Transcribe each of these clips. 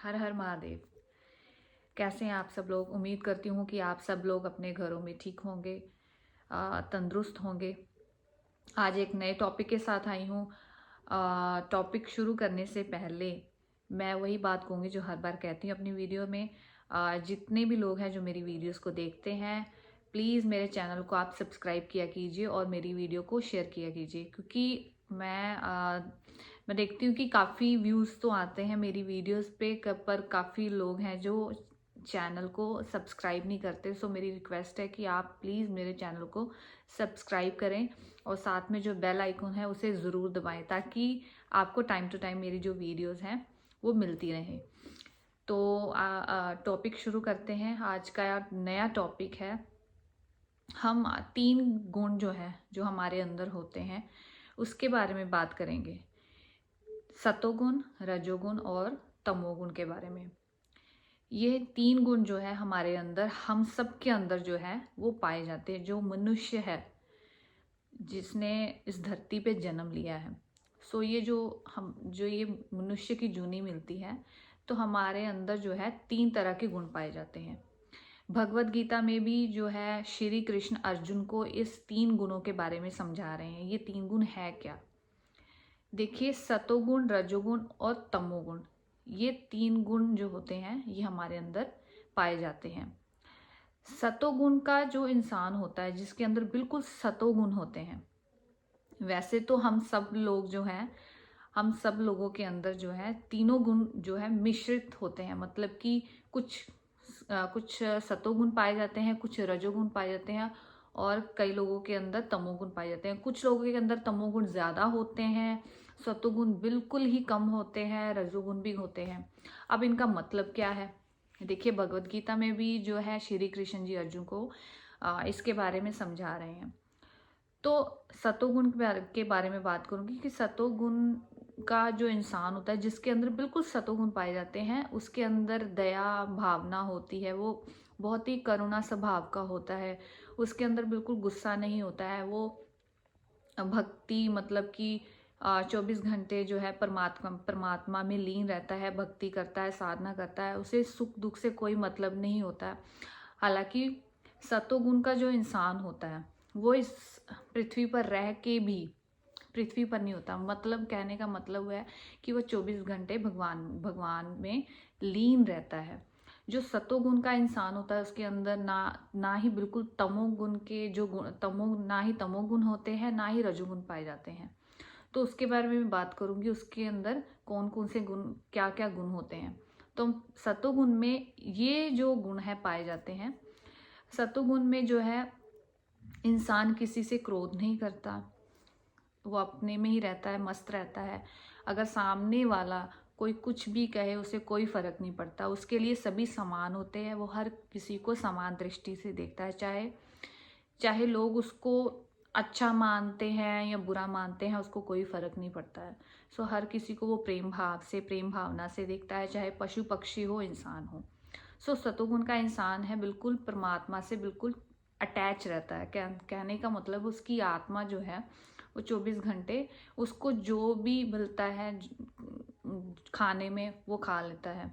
हर हर महादेव। कैसे हैं आप सब लोग? उम्मीद करती हूँ कि आप सब लोग अपने घरों में ठीक होंगे, तंदुरुस्त होंगे। आज एक नए टॉपिक के साथ आई हूँ। टॉपिक शुरू करने से पहले मैं वही बात कहूँगी जो हर बार कहती हूँ अपनी वीडियो में। जितने भी लोग हैं जो मेरी वीडियोस को देखते हैं, प्लीज़ मेरे चैनल को आप सब्सक्राइब किया कीजिए और मेरी वीडियो को शेयर किया कीजिए, क्योंकि मैं देखती हूँ कि काफ़ी व्यूज़ तो आते हैं मेरी वीडियोस पे, पर काफ़ी लोग हैं जो चैनल को सब्सक्राइब नहीं करते। सो मेरी रिक्वेस्ट है कि आप प्लीज़ मेरे चैनल को सब्सक्राइब करें और साथ में जो बेल आइकन है उसे ज़रूर दबाएं, ताकि आपको टाइम टू टाइम मेरी जो वीडियोस हैं वो मिलती रहें। तो टॉपिक शुरू करते हैं। आज का नया टॉपिक है, हम 3 गुण जो है जो हमारे अंदर होते हैं उसके बारे में बात करेंगे। सतोगुण, रजोगुण और तमोगुण के बारे में। ये 3 गुण जो है हमारे अंदर, हम सब के अंदर जो है वो पाए जाते हैं। जो मनुष्य है, जिसने इस धरती पे जन्म लिया है, सो ये जो ये मनुष्य की जूनी मिलती है, तो हमारे अंदर जो है 3 तरह के गुण पाए जाते हैं। भगवत गीता में भी जो है श्री कृष्ण अर्जुन को इस 3 गुणों के बारे में समझा रहे हैं। ये 3 गुण है क्या? देखिए, सतोगुण, रजोगुण और तमोगुण, ये 3 गुण जो होते हैं ये हमारे अंदर पाए जाते हैं। सतोगुण का जो इंसान होता है, जिसके अंदर बिल्कुल सतोगुण होते हैं, वैसे तो हम सब लोग जो हैं, हम सब लोगों के अंदर जो है तीनों गुण जो है मिश्रित होते हैं। मतलब कि कुछ सतोगुण पाए जाते हैं, कुछ रजोगुण पाए जाते हैं और कई लोगों के अंदर तमोगुण पाए जाते हैं। कुछ लोगों के अंदर तमोगुण ज़्यादा होते हैं, सतोगुण बिल्कुल ही कम होते हैं, रजोगुण भी होते हैं। अब इनका मतलब क्या है? देखिए, भगवत गीता में भी जो है श्री कृष्ण जी अर्जुन को इसके बारे में समझा रहे हैं। तो सतोगुण के बारे में बात करूंगी कि सतोगुण का जो इंसान होता है, जिसके अंदर बिल्कुल सतोगुण पाए जाते हैं, उसके अंदर दया भावना होती है, वो बहुत ही करुणा स्वभाव का होता है। उसके अंदर बिल्कुल गुस्सा नहीं होता है। वो भक्ति, मतलब कि 24 घंटे जो है परमात्मा में लीन रहता है, भक्ति करता है, साधना करता है। उसे सुख दुख से कोई मतलब नहीं होता है। हालांकि सतोगुण का जो इंसान होता है वो इस पृथ्वी पर रह के भी पृथ्वी पर नहीं होता। मतलब कहने का मतलब है कि वो 24 घंटे भगवान भगवान में लीन रहता है। जो सतोगुण का इंसान होता है उसके अंदर ना ही बिल्कुल तमोगुण के जो गुण ना ही तमोगुण होते हैं, ना ही रजोगुण पाए जाते हैं। तो उसके बारे में बात करूंगी, उसके अंदर कौन कौन से गुण, क्या क्या गुण होते हैं। तो सतोगुण में ये जो गुण है पाए जाते हैं। सतोगुण में जो है इंसान किसी से क्रोध नहीं करता, वो अपने में ही रहता है, मस्त रहता है। अगर सामने वाला कोई कुछ भी कहे उसे कोई फर्क नहीं पड़ता, उसके लिए सभी समान होते हैं। वो हर किसी को समान दृष्टि से देखता है, चाहे चाहे लोग उसको अच्छा मानते हैं या बुरा मानते हैं, उसको कोई फर्क नहीं पड़ता है। सो हर किसी को वो प्रेम भाव से, प्रेम भावना से देखता है, चाहे पशु पक्षी हो, इंसान हो। सो सतोगुण का इंसान है बिल्कुल परमात्मा से बिल्कुल अटैच रहता है। कहने का मतलब उसकी आत्मा जो है वो 24 घंटे उसको जो भी मिलता है खाने में वो खा लेता है।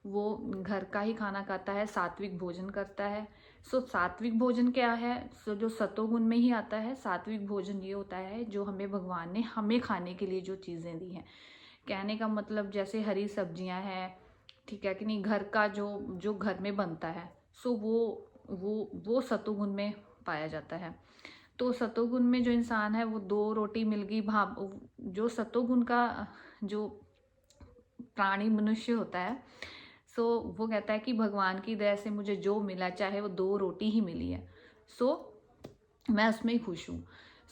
वो घर का ही खाना खाता है, सात्विक भोजन करता है। सो सात्विक भोजन क्या है? सो जो सतोगुण में ही आता है। सात्विक भोजन ये होता है जो हमें भगवान ने हमें खाने के लिए जो चीज़ें दी हैं। कहने का मतलब जैसे हरी सब्जियां हैं, ठीक है कि नहीं, घर का जो जो घर में बनता है, सो वो सतोगुण में पाया जाता है। तो सतोगुण में जो इंसान है वो 2 रोटी मिल गई भाव, जो सतोगुण का जो प्राणी मनुष्य होता है, सो वो कहता है कि भगवान की दया से मुझे जो मिला, चाहे वो 2 रोटी ही मिली है, सो मैं उसमें ही खुश हूँ।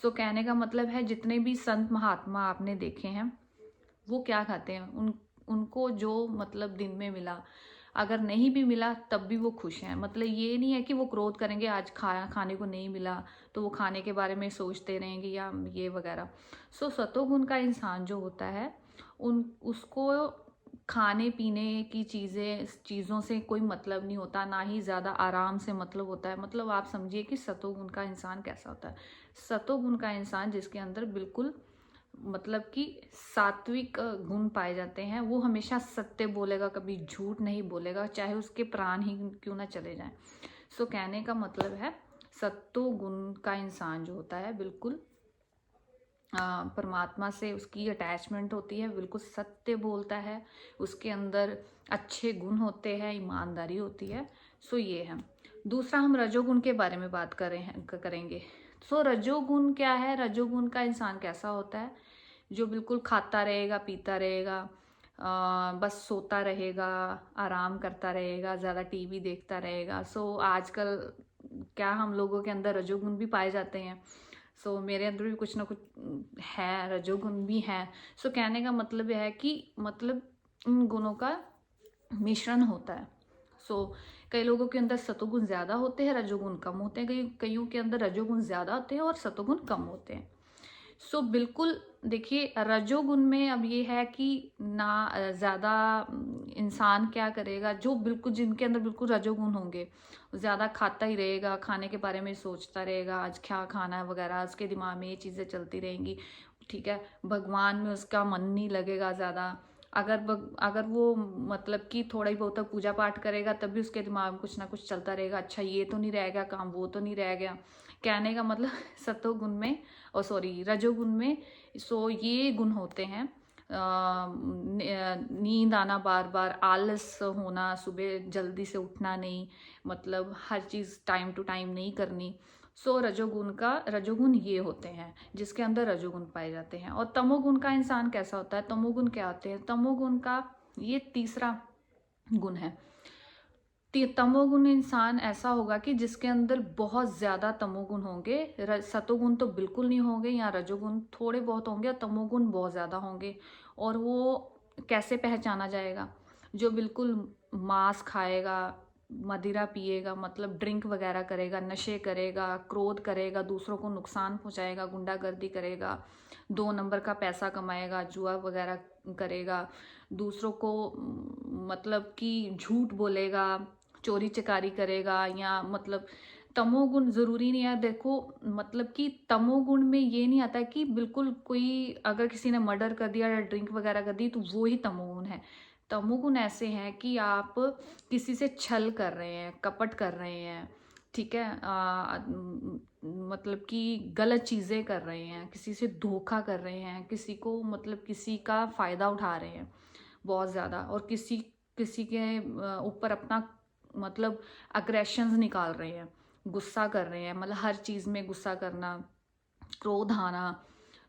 सो कहने का मतलब है जितने भी संत महात्मा आपने देखे हैं वो क्या खाते हैं, उनको जो मतलब दिन में मिला, अगर नहीं भी मिला तब भी वो खुश हैं। मतलब ये नहीं है कि वो क्रोध करेंगे आज खाने को नहीं मिला तो वो खाने के बारे में सोचते रहेंगे या ये वगैरह। सो सतोगुण का इंसान जो होता है उन उसको खाने पीने की चीज़ों से कोई मतलब नहीं होता, ना ही ज़्यादा आराम से मतलब होता है। मतलब आप समझिए कि सतोगुण का इंसान कैसा होता है। सतोगुण का इंसान जिसके अंदर बिल्कुल मतलब कि सात्विक गुण पाए जाते हैं। वो हमेशा सत्य बोलेगा, कभी झूठ नहीं बोलेगा, चाहे उसके प्राण ही क्यों ना चले जाएं। सो कहने का मतलब है सत्तो गुण का इंसान जो होता है बिल्कुल परमात्मा से उसकी अटैचमेंट होती है, बिल्कुल सत्य बोलता है, उसके अंदर अच्छे गुण होते हैं, ईमानदारी होती है। सो ये है। दूसरा हम रजोगुण के बारे में बात करेंगे। सो रजोगुण क्या है? रजोगुण का इंसान कैसा होता है? जो बिल्कुल खाता रहेगा, पीता रहेगा, बस सोता रहेगा, आराम करता रहेगा, ज़्यादा टीवी देखता रहेगा। सो आजकल क्या हम लोगों के अंदर रजोगुण भी पाए जाते हैं। सो मेरे अंदर भी कुछ ना कुछ है, रजोगुण भी है। सो कहने का मतलब यह है कि मतलब इन गुणों का मिश्रण होता है। सो कई लोगों के अंदर सतोगुण ज़्यादा होते हैं, रजोगुण कम होते हैं, कईयों के अंदर रजोगुण ज़्यादा होते हैं और सतोगुण कम होते हैं। सो बिल्कुल देखिए, रजोगुण में अब ये है कि ना ज़्यादा इंसान क्या करेगा, जो बिल्कुल जिनके अंदर बिल्कुल रजोगुण होंगे, ज़्यादा खाता ही रहेगा, खाने के बारे में सोचता रहेगा, आज क्या खाना है वगैरह, उसके दिमाग में ये चीज़ें चलती रहेंगी। ठीक है, भगवान में उसका मन नहीं लगेगा ज़्यादा। अगर वो मतलब कि थोड़ा ही बहुत पूजा पाठ करेगा तब भी उसके दिमाग में कुछ ना कुछ चलता रहेगा, अच्छा ये तो नहीं रह गया काम, वो तो नहीं रह गया। कहने का मतलब सतोगुण में और सॉरी रजोगुण में सो ये गुण होते हैं नींद आना, बार बार आलस होना, सुबह जल्दी से उठना नहीं, मतलब हर चीज़ टाइम टू टाइम नहीं करनी। सो रजोगुण ये होते हैं जिसके अंदर रजोगुण पाए जाते हैं। और तमोगुण का इंसान कैसा होता है? तमोगुण क्या होते हैं? तमोगुण का ये तीसरा गुण है। तमोगुण इंसान ऐसा होगा कि जिसके अंदर बहुत ज्यादा तमोगुण होंगे, सतोगुण तो बिल्कुल नहीं होंगे, या रजोगुण थोड़े बहुत होंगे और तमोगुण बहुत ज्यादा होंगे। और वो कैसे पहचाना जाएगा? जो बिल्कुल मांस खाएगा, मदिरा पिएगा, मतलब ड्रिंक वगैरह करेगा, नशे करेगा, क्रोध करेगा, दूसरों को नुकसान पहुंचाएगा, गुंडागर्दी करेगा, 2 नंबर का पैसा कमाएगा, जुआ वगैरह करेगा, दूसरों को मतलब कि झूठ बोलेगा, चोरी चकारी करेगा, या मतलब तमोगुण जरूरी नहीं है। देखो मतलब कि तमोगुण में ये नहीं आता कि बिल्कुल कोई अगर किसी ने मर्डर कर दिया या ड्रिंक वगैरह कर दी तो वो ही तमोगुण है। तमोगुण ऐसे हैं कि आप किसी से छल कर रहे हैं, कपट कर रहे हैं, ठीक है, मतलब कि गलत चीज़ें कर रहे हैं, किसी से धोखा कर रहे हैं, किसी को मतलब किसी का फ़ायदा उठा रहे हैं बहुत ज़्यादा, और किसी किसी के ऊपर अपना मतलब अग्रेशंस निकाल रहे हैं, गुस्सा कर रहे हैं, मतलब हर चीज़ में गुस्सा करना, क्रोध आना।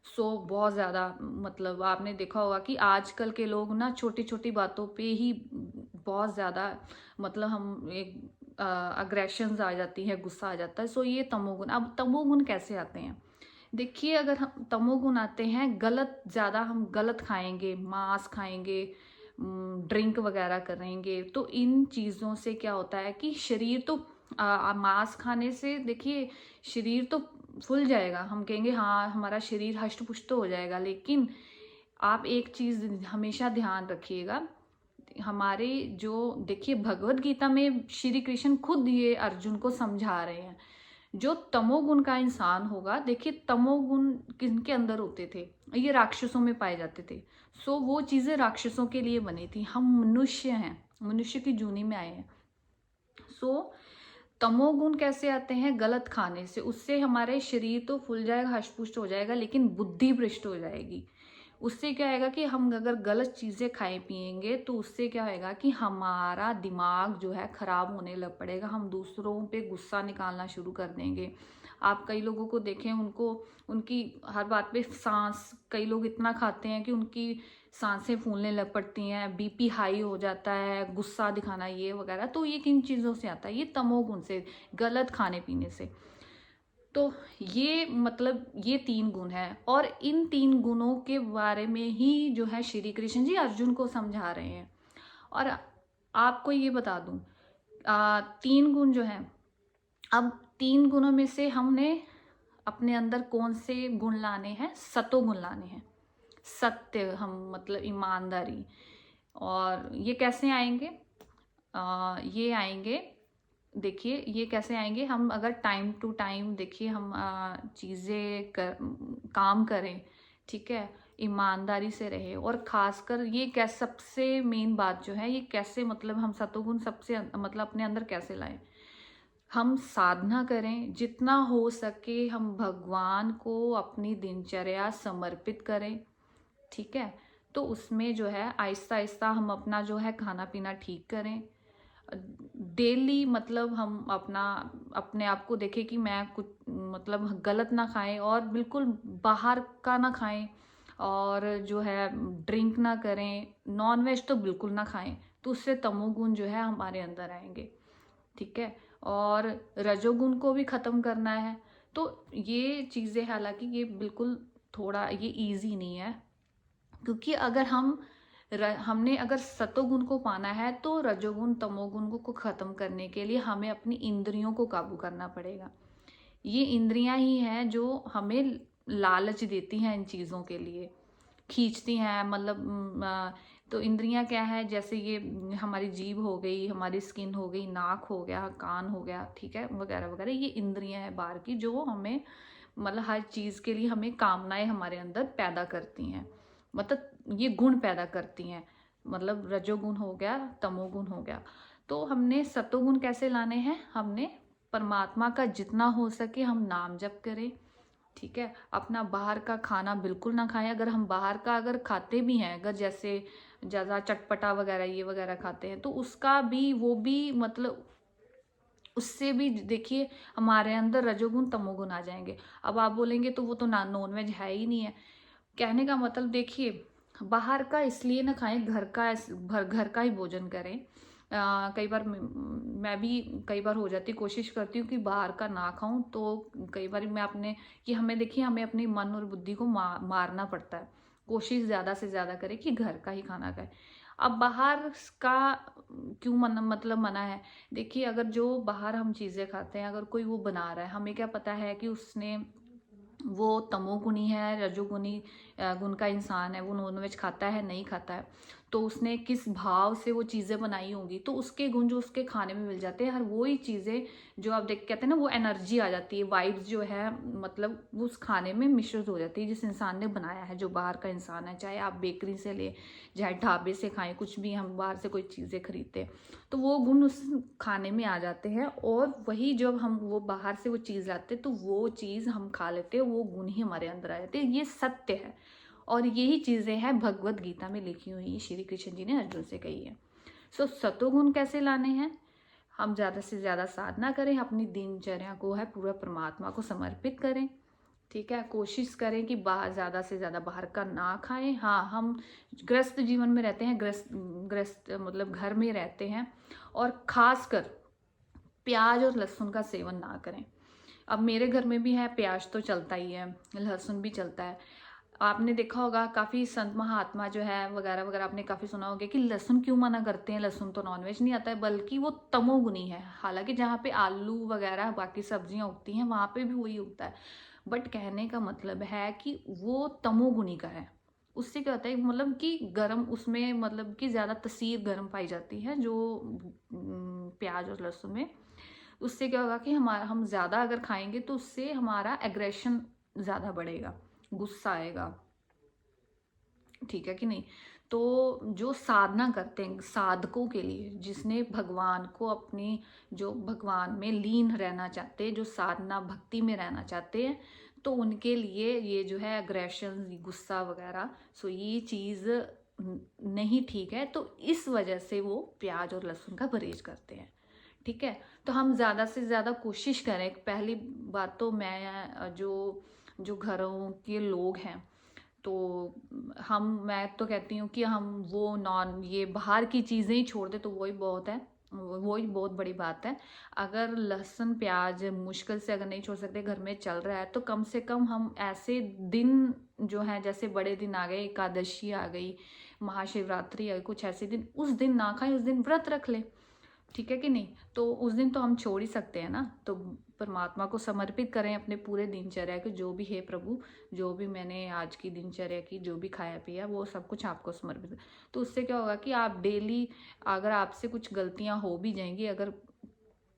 सो बहुत ज़्यादा मतलब आपने देखा होगा कि आजकल के लोग ना छोटी छोटी बातों पे ही बहुत ज़्यादा मतलब हम एक अग्रेशंस आ जाती है, गुस्सा आ जाता है। सो ये तमोगुण। अब तमोगुण कैसे आते हैं? देखिए, अगर हम तमोगुण आते हैं गलत, ज़्यादा हम गलत खाएंगे, मांस खाएंगे, ड्रिंक वगैरह करेंगे, तो इन चीज़ों से क्या होता है कि शरीर तो मांस खाने से देखिए शरीर तो फूल जाएगा, हम कहेंगे हाँ हमारा शरीर हष्ट पुष्ट हो जाएगा, लेकिन आप एक चीज़ हमेशा ध्यान रखिएगा, हमारे जो देखिए भगवत गीता में श्री कृष्ण खुद ये अर्जुन को समझा रहे हैं। जो तमोगुण का इंसान होगा, देखिए तमोगुण किनके अंदर होते थे? ये राक्षसों में पाए जाते थे। सो वो चीजें राक्षसों के लिए बनी थी, हम मनुष्य हैं, मनुष्य की जूनी में आए हैं। सो तमोगुण कैसे आते हैं? गलत खाने से, उससे हमारे शरीर तो फूल जाएगा, हष्टपुष्ट हो जाएगा, लेकिन बुद्धि भ्रष्ट हो जाएगी। उससे क्या होगा कि हम अगर गलत चीज़ें खाए पिएंगे तो उससे क्या होगा कि हमारा दिमाग जो है खराब होने लग पड़ेगा, हम दूसरों पे गुस्सा निकालना शुरू कर देंगे। आप कई लोगों को देखें, उनको उनकी हर बात पे सांस, कई लोग इतना खाते हैं कि उनकी सांसें फूलने लग पड़ती हैं, बीपी हाई हो जाता है, गुस्सा दिखाना ये वगैरह। तो ये किन चीज़ों से आता है? ये तमोगुण से, गलत खाने पीने से। तो ये मतलब ये 3 गुण हैं, और इन 3 गुणों के बारे में ही जो है श्री कृष्ण जी अर्जुन को समझा रहे हैं। और आपको ये बता दूं, 3 गुण जो हैं, अब 3 गुणों में से हमने अपने अंदर कौन से गुण लाने हैं? सतोगुण लाने हैं। सत्य, हम मतलब ईमानदारी। और ये कैसे आएंगे? ये आएंगे, देखिए ये कैसे आएंगे, हम अगर टाइम टू टाइम देखिए हम चीज़ें काम करें, ठीक है, ईमानदारी से रहे। और खासकर ये कैसे, सबसे मेन बात जो है, ये कैसे मतलब हम सतोगुण सबसे मतलब अपने अंदर कैसे लाएं। हम साधना करें, जितना हो सके हम भगवान को अपनी दिनचर्या समर्पित करें। ठीक है, तो उसमें जो है आहिस्ता आहिस्ता हम अपना जो है खाना पीना ठीक करें। डेली मतलब हम अपना अपने आप को देखें कि मैं कुछ मतलब गलत ना खाएं, और बिल्कुल बाहर का ना खाएं, और जो है ड्रिंक ना करें, नॉन वेज तो बिल्कुल ना खाएं। तो उससे तमोगुण जो है हमारे अंदर आएंगे। ठीक है, और रजोगुण को भी ख़त्म करना है। तो ये चीज़ें, हालांकि ये बिल्कुल थोड़ा ये इजी नहीं है, क्योंकि अगर हमने अगर सतोगुण को पाना है तो रजोगुण तमोगुण को ख़त्म करने के लिए हमें अपनी इंद्रियों को काबू करना पड़ेगा। ये इंद्रियां ही हैं जो हमें लालच देती हैं इन चीज़ों के लिए, खींचती हैं। मतलब तो इंद्रियां क्या है, जैसे ये हमारी जीभ हो गई, हमारी स्किन हो गई, नाक हो गया, कान हो गया, ठीक है, वगैरह वगैरह, ये इंद्रियां हैं बाहर की, जो हमें मतलब हर चीज़ के लिए हमें कामनाएं हमारे अंदर पैदा करती हैं, मतलब ये गुण पैदा करती हैं। मतलब रजोगुण हो गया, तमोगुण हो गया। तो हमने सतोगुण कैसे लाने हैं, हमने परमात्मा का जितना हो सके हम नाम जप करें। ठीक है, अपना बाहर का खाना बिल्कुल ना खाएं। अगर हम बाहर का अगर खाते भी हैं, अगर जैसे ज़्यादा चटपटा वगैरह ये वगैरह खाते हैं, तो उसका भी वो भी मतलब उससे भी देखिए हमारे अंदर रजोगुण तमोगुण आ जाएंगे। अब आप बोलेंगे तो वो तो ना नॉन वेज है ही नहीं है। कहने का मतलब देखिए, बाहर का इसलिए ना खाएं, घर का ही भोजन करें। कई बार मैं भी कई बार हो जाती, कोशिश करती हूँ कि बाहर का ना खाऊं। तो कई बार मैं अपने कि हमें देखिए हमें अपनी मन और बुद्धि को मारना पड़ता है। कोशिश ज़्यादा से ज़्यादा करें कि घर का ही खाना खाएं। अब बाहर का क्यों मतलब मना है। देखिए, अगर जो बाहर हम चीज़ें खाते हैं, अगर कोई वो बना रहा है, हमें क्या पता है कि उसने वो तमोगुणी है, रजोगुणी गुण का इंसान है, वो नॉनवेज खाता है नहीं खाता है, तो उसने किस भाव से वो चीज़ें बनाई होंगी, तो उसके गुण जो उसके खाने में मिल जाते हैं। हर वही चीज़ें जो आप देख कहते हैं ना, वो एनर्जी आ जाती है, वाइब्स जो है मतलब वो उस खाने में मिश्रित हो जाती है जिस इंसान ने बनाया है, जो बाहर का इंसान है। चाहे आप बेकरी से ले, चाहे ढाबे से खाएं, कुछ भी हम बाहर से कोई चीज़ें खरीदते हैं, तो वो गुण उस खाने में आ जाते हैं। और वही जब हम वो बाहर से वो चीज़ लाते तो वो चीज़ हम खा लेते हैं, वो गुण ही हमारे अंदर आ जाते हैं। ये सत्य है, और यही चीज़ें हैं भगवत गीता में लिखी हुई, श्री कृष्ण जी ने अर्जुन से कही है। सो सतोगुण कैसे लाने हैं, हम ज़्यादा से ज़्यादा साधना करें, अपनी दिनचर्या को है पूरा परमात्मा को समर्पित करें। ठीक है, कोशिश करें कि बाहर ज़्यादा से ज़्यादा बाहर का ना खाएं। हाँ, हम ग्रस्त जीवन में रहते हैं, ग्रस्त मतलब घर में रहते हैं, और ख़ासकर प्याज और लहसुन का सेवन ना करें। अब मेरे घर में भी है, प्याज तो चलता ही है, लहसुन भी चलता है। आपने देखा होगा काफ़ी संत महात्मा जो है वगैरह वगैरह, आपने काफ़ी सुना होगा कि लहसुन क्यों मना करते हैं, लहसुन तो नॉनवेज नहीं आता है, बल्कि वो तमोगुनी है। हालांकि जहाँ पे आलू वगैरह बाकी सब्जियां उगती हैं वहाँ पे भी वही उगता है, बट कहने का मतलब है कि वो तमोगुनी का है। उससे क्या होता है, मतलब कि गर्म उसमें मतलब कि ज़्यादा तसीर गर्म पाई जाती है जो प्याज और लहसुन में। उससे क्या होगा कि हम ज़्यादा अगर खाएंगे तो उससे हमारा एग्रेशन ज़्यादा बढ़ेगा, गुस्सा आएगा। ठीक है कि नहीं। तो जो साधना करते हैं साधकों के लिए, जिसने भगवान को अपनी, जो भगवान में लीन रहना चाहते हैं, जो साधना भक्ति में रहना चाहते हैं, तो उनके लिए ये जो है अग्रेशन, गुस्सा वगैरह, सो ये चीज़ नहीं ठीक है। तो इस वजह से वो प्याज और लहसुन का परहेज करते हैं। ठीक है, तो हम ज़्यादा से ज़्यादा कोशिश करें। पहली बात तो मैं जो जो घरों के लोग हैं, तो मैं तो कहती हूँ कि हम वो ये बाहर की चीज़ें ही छोड़ दे तो वही बहुत है, वही बहुत बड़ी बात है। अगर लहसुन प्याज मुश्किल से अगर नहीं छोड़ सकते, घर में चल रहा है, तो कम से कम हम ऐसे दिन जो है, जैसे बड़े दिन आ गए, एकादशी आ गई, महाशिवरात्रि आ गई, कुछ ऐसे दिन, उस दिन ना खाएं, उस दिन व्रत रख ले। ठीक है कि नहीं। तो उस दिन तो हम छोड़ ही सकते हैं ना, तो परमात्मा को समर्पित करें अपने पूरे दिनचर्या के, जो भी है प्रभु, जो भी मैंने आज की दिनचर्या की, जो भी खाया पिया, वो सब कुछ आपको समर्पित। तो उससे क्या होगा कि आप डेली, अगर आपसे कुछ गलतियां हो भी जाएंगी अगर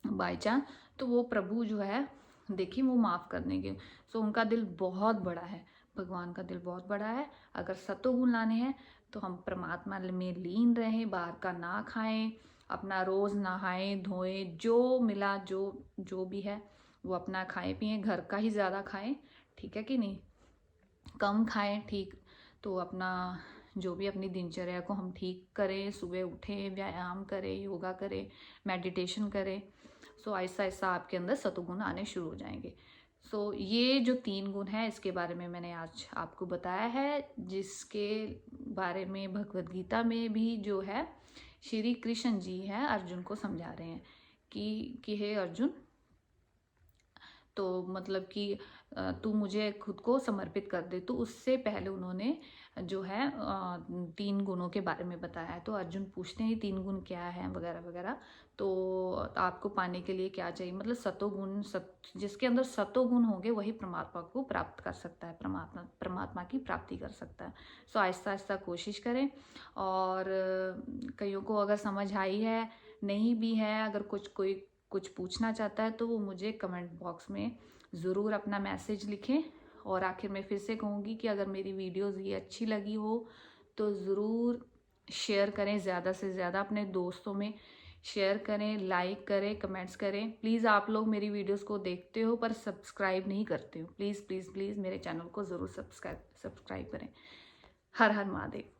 बाई चांस, तो वो प्रभु जो है देखिए वो माफ़ कर देंगे। सो उनका दिल बहुत बड़ा है, भगवान का दिल बहुत बड़ा है। अगर सतोगुण लाने हैं तो हम परमात्मा में लीन रहें, बाहर का ना खाएं, अपना रोज़ नहाएं धोएं, जो मिला जो भी है वो अपना खाएं पिएं, घर का ही ज़्यादा खाएं, ठीक है कि नहीं, कम खाएं, ठीक। तो अपना जो भी अपनी दिनचर्या को हम ठीक करें, सुबह उठें, व्यायाम करें, योगा करें, मेडिटेशन करें। सो आहिस्ता आहिस्ता आपके अंदर सतोगुण आने शुरू हो जाएंगे। सो ये जो 3 गुण हैं इसके बारे में मैंने आज आपको बताया है, जिसके बारे में भगवद गीता में भी जो है श्री कृष्ण जी हैं अर्जुन को समझा रहे हैं कि हे अर्जुन, तो मतलब कि तू मुझे खुद को समर्पित कर दे। तो उससे पहले उन्होंने जो है 3 गुणों के बारे में बताया है। तो अर्जुन पूछते हैं 3 गुण क्या हैं वगैरह वगैरह। तो आपको पाने के लिए क्या चाहिए, मतलब सतोगुण, जिसके अंदर सतोगुण होंगे वही परमात्मा को प्राप्त कर सकता है, परमात्मा की प्राप्ति कर सकता है। सो आहिस्ता आहिस्ता कोशिश करें। और कईयों को अगर समझ आई है, नहीं भी है, अगर कोई कुछ पूछना चाहता है तो वो मुझे कमेंट बॉक्स में ज़रूर अपना मैसेज लिखें। और आखिर में फिर से कहूँगी कि अगर मेरी वीडियोज़ ये अच्छी लगी हो तो ज़रूर शेयर करें, ज़्यादा से ज़्यादा अपने दोस्तों में शेयर करें, लाइक करें, कमेंट्स करें। प्लीज़ आप लोग मेरी वीडियोज़ को देखते हो पर सब्सक्राइब नहीं करते हो, प्लीज़ प्लीज़ प्लीज़ मेरे चैनल को ज़रूर सब्सक्राइब करें। हर हर महादेव।